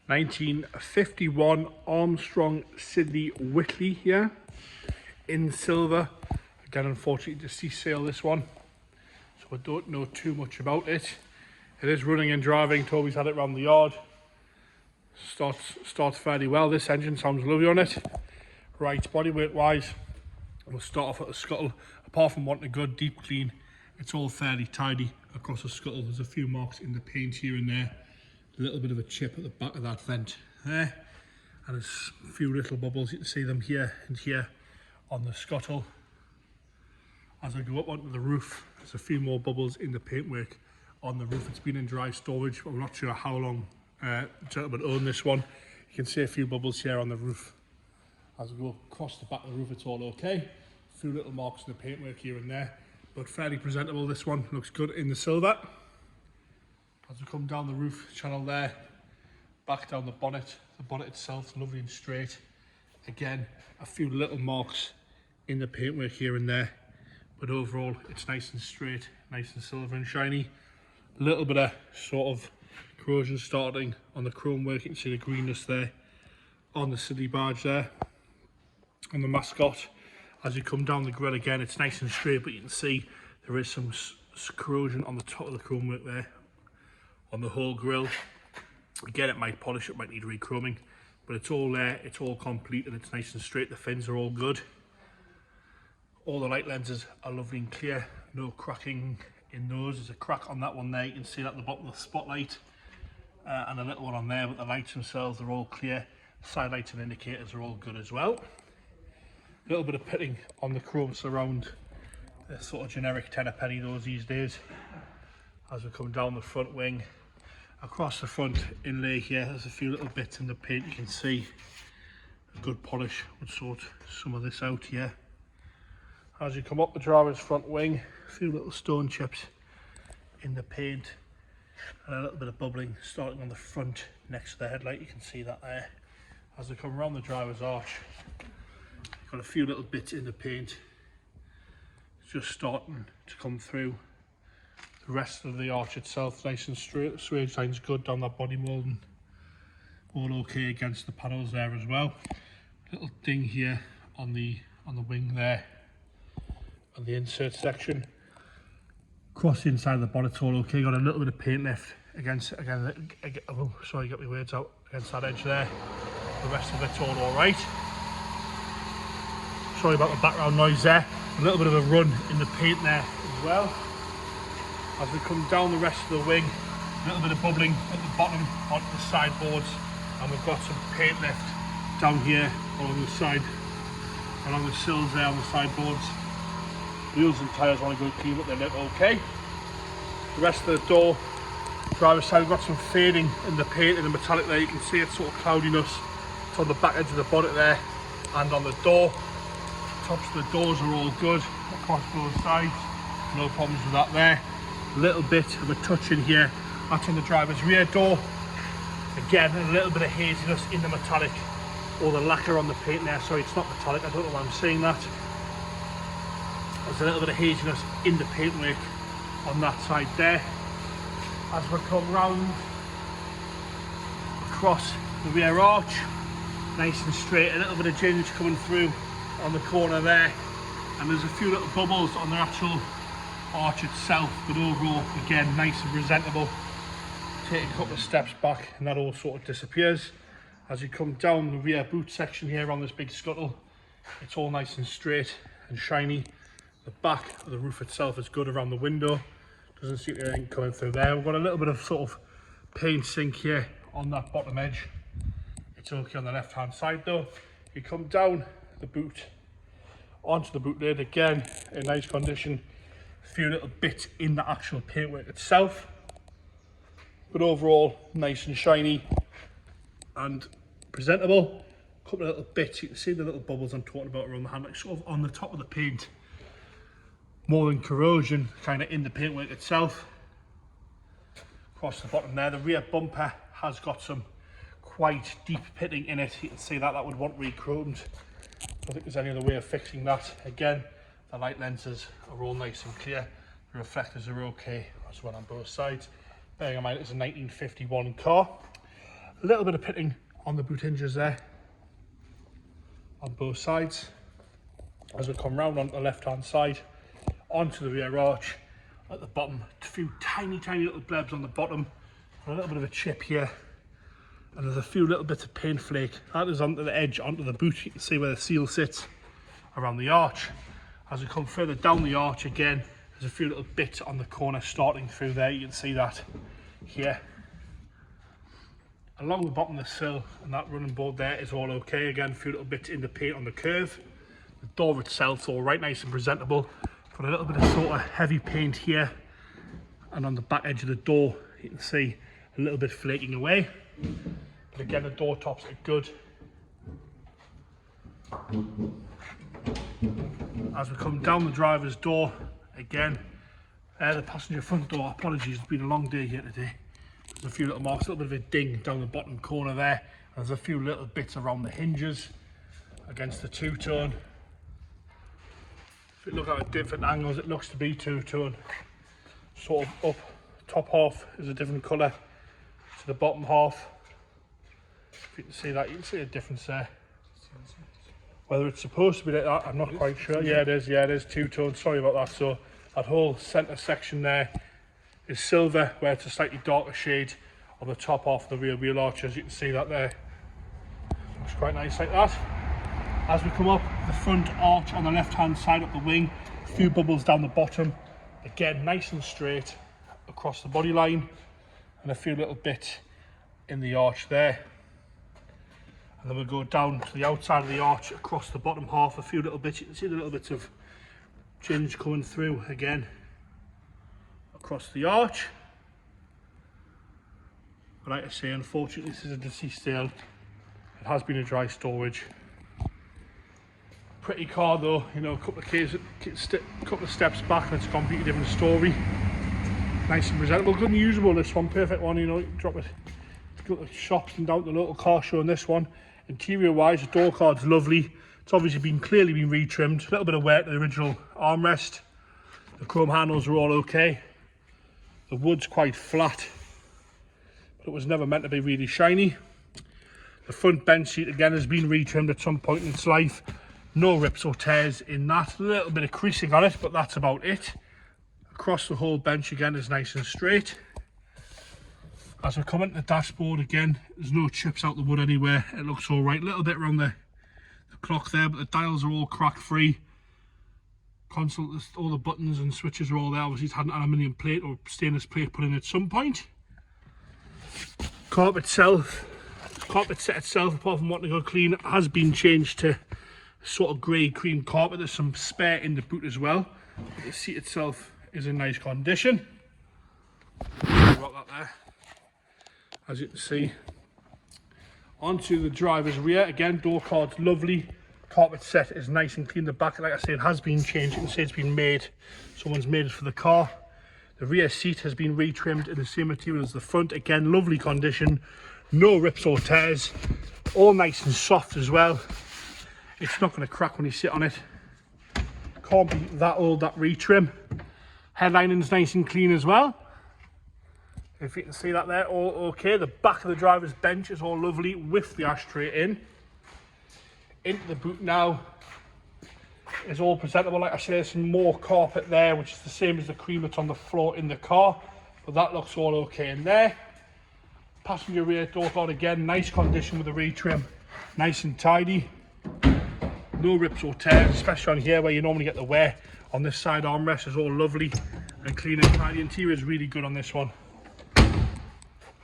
1951 Armstrong Siddeley Whitley here in silver. Again, unfortunately deceased sale this one, so I don't know too much about it. It is running and driving. Toby's had it around the yard. Starts fairly well. This engine sounds lovely on it. Right, bodywork wise, we'll start off at the scuttle. Apart from wanting a good deep clean, it's all fairly tidy across the scuttle. There's a few marks in the paint here and there. A little bit of a chip at the back of that vent there, and there's a few little bubbles. You can see them here and here on the scuttle. As I go up onto the roof, there's a few more bubbles in the paintwork on the roof. It's been in dry storage, but I'm not sure how long the gentleman owned this one. You can see a few bubbles here on the roof. As we go across the back of the roof, it's all okay. A few little marks in the paintwork here and there, but fairly presentable. This one looks good in the silver. As we come down the roof channel there, back down the bonnet itself, lovely and straight. Again, a few little marks in the paintwork here and there, but overall it's nice and straight, nice and silver and shiny. A little bit of sort of corrosion starting on the chrome work. You can see the greenness there on the Siddeley badge there, on the mascot. As you come down the grill again, it's nice and straight, but you can see there is some corrosion on the top of the chrome work there, on the whole grille. Again, it might polish, it might need re-chroming, but it's all there, it's all complete, and it's nice and straight. The fins are all good. All the light lenses are lovely and clear, no cracking in those. There's a crack on that one there, you can see that at the bottom of the spotlight, and a little one on there, but the lights themselves are all clear. Side lights and indicators are all good as well. A little bit of pitting on the chrome surround, the sort of generic tenner penny those these days. As we come down the front wing, across the front inlay here, there's a few little bits in the paint. You can see a good polish would sort some of this out here. As you come up the driver's front wing, a few little stone chips in the paint, and a little bit of bubbling starting on the front next to the headlight. You can see that there. As we come around the driver's arch, got a few little bits in the paint just starting to come through. The rest of the arch itself nice and straight. The swage line's good down that body moulding, all okay against the panels there as well. Little ding here on the wing there, on the insert section. Across the inside of the bonnet, all okay. Got a little bit of paint left against oh sorry, got my words out, against that edge there. The rest of it's all right. Sorry about the background noise there. A little bit of a run in the paint there as well. As we come down the rest of the wing, a little bit of bubbling at the bottom onto the sideboards, and we've got some paint left down here along the side, along the sills there on the sideboards. Wheels and tyres want to go clean, but they look okay. The rest of the door, driver's side, we've got some fading in the paint in the metallic there. You can see it's sort of cloudiness. It's on the back edge of the bonnet there and on the door. Tops of the doors are all good across both sides, no problems with that there. A little bit of a touch in here, that's on the driver's rear door. Again, a little bit of haziness in the metallic, or the lacquer on the paint there. Sorry, it's not metallic, I don't know why I'm saying that. There's a little bit of haziness in the paintwork on that side there. As we come round across the rear arch, nice and straight, a little bit of ginge coming through on the corner there, and there's a few little bubbles on the actual arch itself, but overall again nice and presentable. Take a couple of steps back and that all sort of disappears. As you come down the rear boot section here on this big scuttle, it's all nice and straight and shiny. The back of the roof itself is good around the window, doesn't seem to be anything coming through there. We've got a little bit of sort of paint sink here on that bottom edge. It's okay on the left hand side though. You come down the boot onto the boot lid, again in nice condition. A few little bits in the actual paintwork itself, but overall nice and shiny and presentable. A couple of little bits, you can see the little bubbles I'm talking about around the handle, like sort of on the top of the paint, more than corrosion, kind of in the paintwork itself. Across the bottom there, the rear bumper has got some quite deep pitting in it. You can see that would want re-chromed. I don't think there's any other way of fixing that. Again, the light lenses are all nice and clear. The reflectors are okay as well on both sides. Bearing in mind it's a 1951 car. A little bit of pitting on the boot hinges there, on both sides. As we come round onto the left hand side, onto the rear arch, at the bottom, a few tiny little blebs on the bottom, and a little bit of a chip here, and there's a few little bits of paint flake. That is onto the edge, onto the boot. You can see where the seal sits around the arch. As we come further down the arch again, there's a few little bits on the corner starting through there. You can see that here. Along the bottom of the sill and that running board there is all okay. Again, a few little bits in the paint on the curve. The door itself's all right, nice and presentable. Got a little bit of sort of heavy paint here, and on the back edge of the door you can see a little bit flaking away. But again, the door tops are good. As we come down the driver's door, again, the passenger front door, apologies, it's been a long day here today. There's a few little marks, a little bit of a ding down the bottom corner there. There's a few little bits around the hinges against the two-tone. If you look at different angles, it looks to be two-tone. Sort of up, top half is a different colour to the bottom half. If you can see that, you can see a difference there. Whether it's supposed to be like that, I'm not quite sure. Yeah, it is two-tone, sorry about that. So that whole centre section there is silver, where it's a slightly darker shade on the top half of the rear wheel arch. As you can see that there, looks quite nice like that. As we come up the front arch on the left hand side up the wing, a few bubbles down the bottom, again nice and straight across the body line, and a few little bits in the arch there. And then we'll go down to the outside of the arch across the bottom half, a few little bits. You can see the little bits of ginge coming through again across the arch. But like I say, unfortunately this is a deceased sale. It has been a dry storage. Pretty car though, you know, a couple of steps back and it's a completely different story. Nice and presentable, good and usable this one, perfect one, you know, you drop it, go to the shops and down to the local car show on this one. Interior wise, the door card's lovely. It's obviously clearly been retrimmed, a little bit of wear to the original armrest. The chrome handles are all okay. The wood's quite flat, but it was never meant to be really shiny. The front bench seat again has been retrimmed at some point in its life. No rips or tears in that. A little bit of creasing on it, but that's about it. Across the whole bench again is nice and straight. As we come into the dashboard again, there's no chips out the wood anywhere. It looks all right. A little bit around the clock there, but the dials are all crack free. Console, all the buttons and switches are all there. Obviously it's had an aluminium plate or stainless plate put in at some point. Carpet set itself, apart from wanting to go clean, has been changed to sort of grey cream carpet. There's some spare in the boot as well. But the seat itself is in nice condition. About that there. As you can see, onto the driver's rear again, door card's lovely, carpet set is nice and clean. The back, like I say, it has been changed. You can see it's been made, someone's made it for the car. The rear seat has been retrimmed in the same material as the front, again lovely condition, no rips or tears, all nice and soft as well. It's not going to crack when you sit on it. Can't be that old, that retrim. Headlining's nice and clean as well. If you can see that there, all okay. The back of the driver's bench is all lovely with the ashtray in. Into the boot now is all presentable. Like I say, there's some more carpet there, which is the same as the cream that's on the floor in the car, but that looks all okay in there. Passenger rear door card again, nice condition with the retrim, nice and tidy. No rips or tears, especially on here where you normally get the wear. On this side armrest is all lovely and clean and tidy. The interior is really good on this one.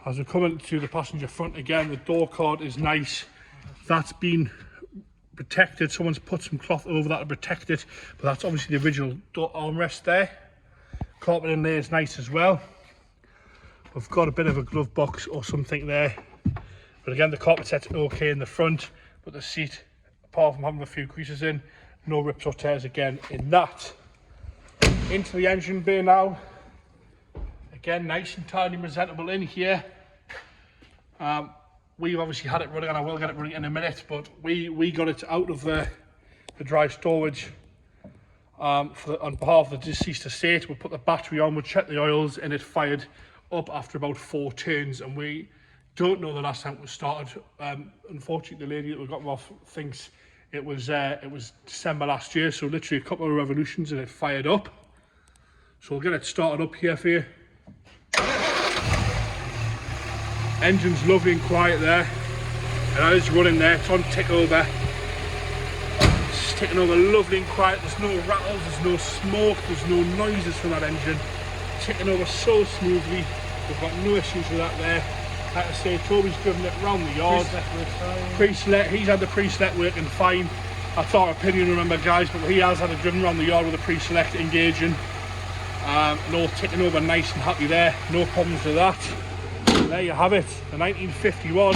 As we come into the passenger front again, the door card is nice. That's been protected. Someone's put some cloth over that to protect it, but that's obviously the original door armrest there. Carpet in there is nice as well. We've got a bit of a glove box or something there, but again the carpet set's okay in the front, but the seat, apart from having a few creases in, no rips or tears again in that. Into the engine bay now. Again, nice and tidy, presentable in here. We've obviously had it running, and I will get it running in a minute, but we got it out of the dry storage on behalf of the deceased estate. We'll put the battery on, we'll check the oils, and it fired up after about 4 turns, and we Don't know the last time it was started. Unfortunately, the lady that we got them off thinks it was December last year, so literally a couple of revolutions and it fired up. So we'll get it started up here for you. Engine's lovely and quiet there, and that is running there. It's on tick over. It's ticking over lovely and quiet. There's no rattles, there's no smoke, there's no noises from that engine. Ticking over so smoothly. We've got no issues with that there. Like I say, Toby's driven it round the yard. Pre-select, he's had the pre-select working fine. That's our opinion, remember guys, but he has had it driven around the yard with the pre-select engaging. No ticking over, nice and happy there. No problems with that. There you have it, the 1951